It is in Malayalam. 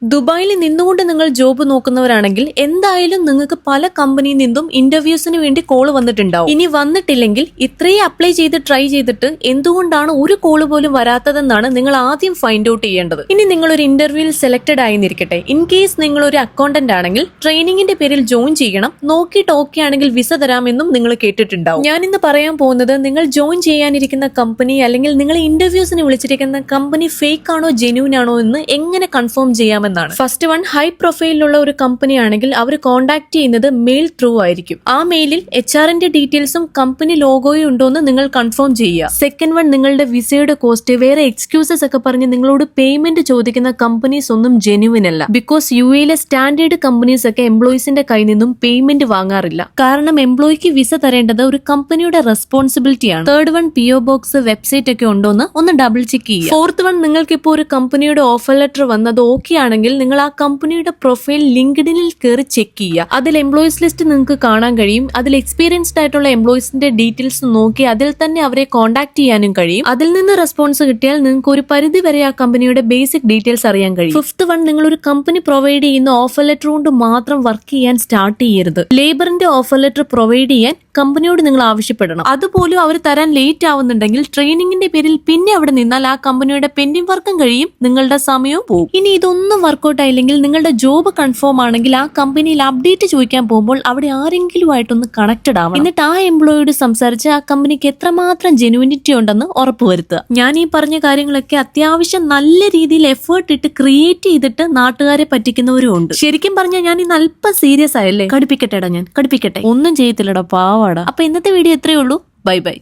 ദുബായിൽ നിന്നുകൊണ്ട് നിങ്ങൾ ജോബ് നോക്കുന്നവരാണെങ്കിൽ എന്തായാലും നിങ്ങൾക്ക് പല കമ്പനിയിൽ നിന്നും ഇന്റർവ്യൂസിന് വേണ്ടി കോൾ വന്നിട്ടുണ്ടാവും. ഇനി വന്നിട്ടില്ലെങ്കിൽ ഇത്രയും അപ്ലൈ ചെയ്ത് ട്രൈ ചെയ്തിട്ട് എന്തുകൊണ്ടാണ് ഒരു കോള് പോലും വരാത്തതെന്നാണ് നിങ്ങൾ ആദ്യം ഫൈൻഡ് ഔട്ട് ചെയ്യേണ്ടത്. ഇനി നിങ്ങൾ ഒരു ഇന്റർവ്യൂവിൽ സെലക്ടഡ് ആയിരിക്കട്ടെ, ഇൻ കേസ് നിങ്ങൾ ഒരു അക്കൗണ്ടന്റ് ആണെങ്കിൽ ട്രെയിനിങ്ങിന്റെ പേരിൽ ജോയിൻ ചെയ്യണം, നോക്കിയിട്ട് ഓക്കെ ആണെങ്കിൽ വിസ തരാമെന്നും നിങ്ങൾ കേട്ടിട്ടുണ്ടാവും. ഞാൻ ഇന്ന് പറയാൻ പോകുന്നത് നിങ്ങൾ ജോയിൻ ചെയ്യാനിരിക്കുന്ന കമ്പനി അല്ലെങ്കിൽ നിങ്ങൾ ഇന്റർവ്യൂസിന് വിളിച്ചിരിക്കുന്ന കമ്പനി ഫേക്ക് ആണോ ജെന്യൂൻ ആണോ എന്ന് എങ്ങനെ കൺഫേം ചെയ്യാമെന്ന്. ഫസ്റ്റ് വൺ, ഹൈ പ്രൊഫൈലിലുള്ള ഒരു കമ്പനി ആണെങ്കിൽ അവർ കോൺടാക്ട് ചെയ്യുന്നത് മെയിൽ ത്രൂ ആയിരിക്കും. ആ മെയിലിൽ HR-ന്റെ ഡീറ്റെയിൽസും കമ്പനി ലോഗോയും ഉണ്ടോ എന്ന് നിങ്ങൾ കൺഫേം ചെയ്യുക. സെക്കൻഡ് വൺ, നിങ്ങളുടെ വിസയുടെ കോസ്റ്റ്, വേറെ എക്സ്ക്യൂസസ് ഒക്കെ പറഞ്ഞ് നിങ്ങളോട് പേയ്മെന്റ് ചോദിക്കുന്ന കമ്പനീസ് ഒന്നും ജെന്യൂൻ അല്ല. ബിക്കോസ് UAE സ്റ്റാൻഡേർഡ് കമ്പനീസ് ഒക്കെ എംപ്ലോയീസിന്റെ കയ്യിൽ നിന്നും പേയ്മെന്റ് വാങ്ങാറില്ല. കാരണം എംപ്ലോയിക്ക് വിസ തരേണ്ടത് ഒരു കമ്പനിയുടെ റെസ്പോൺസിബിലിറ്റിയാണ്. Third one, PO box, website ഒക്കെ ഉണ്ടോ എന്ന് ഒന്ന് ഡബിൾ ചെക്ക് ചെയ്യുക. ഫോർത്ത് വൺ, നിങ്ങൾക്ക് ഇപ്പോൾ ഒരു കമ്പനിയുടെ ഓഫർ ലെറ്റർ വന്നത് ഓക്കെ ആണെങ്കിൽ നിങ്ങൾ ആ കമ്പനിയുടെ പ്രൊഫൈൽ ലിങ്ക്ഡിനിൽ കയറി ചെക്ക് ചെയ്യുക. അതിൽ എംപ്ലോയീസ് ലിസ്റ്റ് നിങ്ങൾക്ക് കാണാൻ കഴിയും. അതിൽ എക്സ്പീരിയൻസ്ഡ് ആയിട്ടുള്ള എംപ്ലോയീസിന്റെ ഡീറ്റെയിൽസ് നോക്കി അതിൽ തന്നെ അവരെ കോൺടാക്ട് ചെയ്യാനും കഴിയും. അതിൽ നിന്ന് റെസ്പോൺസ് കിട്ടിയാൽ നിങ്ങൾക്ക് ഒരു പരിധി വരെ ആ കമ്പനിയുടെ ബേസിക് ഡീറ്റെയിൽസ് അറിയാൻ കഴിയും. ഫിഫ്ത്ത് വൺ, നിങ്ങൾ ഒരു കമ്പനി പ്രൊവൈഡ് ചെയ്യുന്ന ഓഫർ ലെറ്റർ കൊണ്ട് മാത്രം വർക്ക് ചെയ്യാൻ സ്റ്റാർട്ട് ചെയ്യരുത്. ലേബറിന്റെ ഓഫർ ലെറ്റർ പ്രൊവൈഡ് ചെയ്യാൻ കമ്പനിയോട് നിങ്ങൾ ആവശ്യപ്പെടണം. അതുപോലും അവർ തരാൻ ലേറ്റ് ആവുന്നുണ്ടെങ്കിൽ ട്രെയിനിങ്ങിന്റെ പേരിൽ പിന്നെ അവിടെ നിന്നാൽ ആ കമ്പനിയുടെ പെൻഡിംഗ് വർക്കും കഴിയും, നിങ്ങളുടെ സമയവും പോകും. ഇനി ഇതൊന്നും വർക്ക്ഔട്ട് ആയില്ലെങ്കിൽ നിങ്ങളുടെ ജോബ് കൺഫേം ആണെങ്കിൽ ആ കമ്പനിയിൽ അപ്ഡേറ്റ് ചോദിക്കാൻ പോകുമ്പോൾ അവിടെ ആരെങ്കിലും ആയിട്ടൊന്ന് കണക്റ്റഡ് ആവണം. എന്നിട്ട് ആ എംപ്ലോയിയോട് സംസാരിച്ച് ആ കമ്പനിക്ക് എത്രമാത്രം ജെനുവിനിറ്റി ഉണ്ടെന്ന് ഉറപ്പുവരുത്തുക. ഞാൻ ഈ പറഞ്ഞ കാര്യങ്ങളൊക്കെ അത്യാവശ്യം നല്ല രീതിയിൽ എഫേർട്ട് ഇട്ട് ക്രിയേറ്റ് ചെയ്തിട്ട് നാട്ടുകാരെ പറ്റിക്കുന്നവരും ഉണ്ട്. ശരിക്കും പറഞ്ഞാൽ ഞാൻ ഇന്ന് അല്പം സീരിയസ് ആയല്ലേ? കടുപ്പിക്കട്ടെടാ, ഞാൻ കടുപ്പിക്കട്ടെ? ഒന്നും ചെയ്യത്തില്ലടാ, പാവാടാ. അപ്പൊ ഇന്നത്തെ വീഡിയോ ഇത്രയേ ഉള്ളൂ. Bye bye.